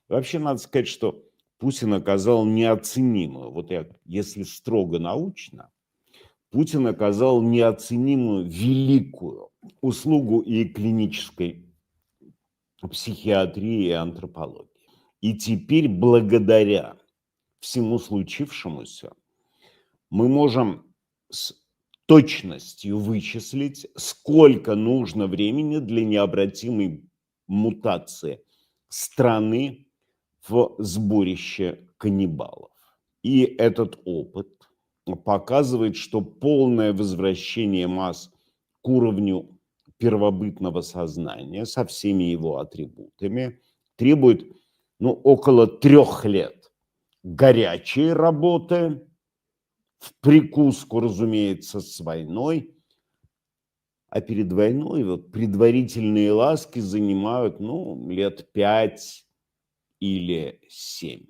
Вообще, надо сказать, что Путин оказал неоценимую, вот если строго научно, Путин оказал неоценимую, великую услугу и клинической психиатрии и антропологии. И теперь, благодаря всему случившемуся, мы можем с точностью вычислить, сколько нужно времени для необратимой мутации страны в сборище каннибалов. И этот опыт показывает, что полное возвращение масс к уровню первобытного сознания со всеми его атрибутами требует около 3 лет горячей работы, в прикуску, разумеется, с войной. А перед войной предварительные ласки занимают лет 5 или 7.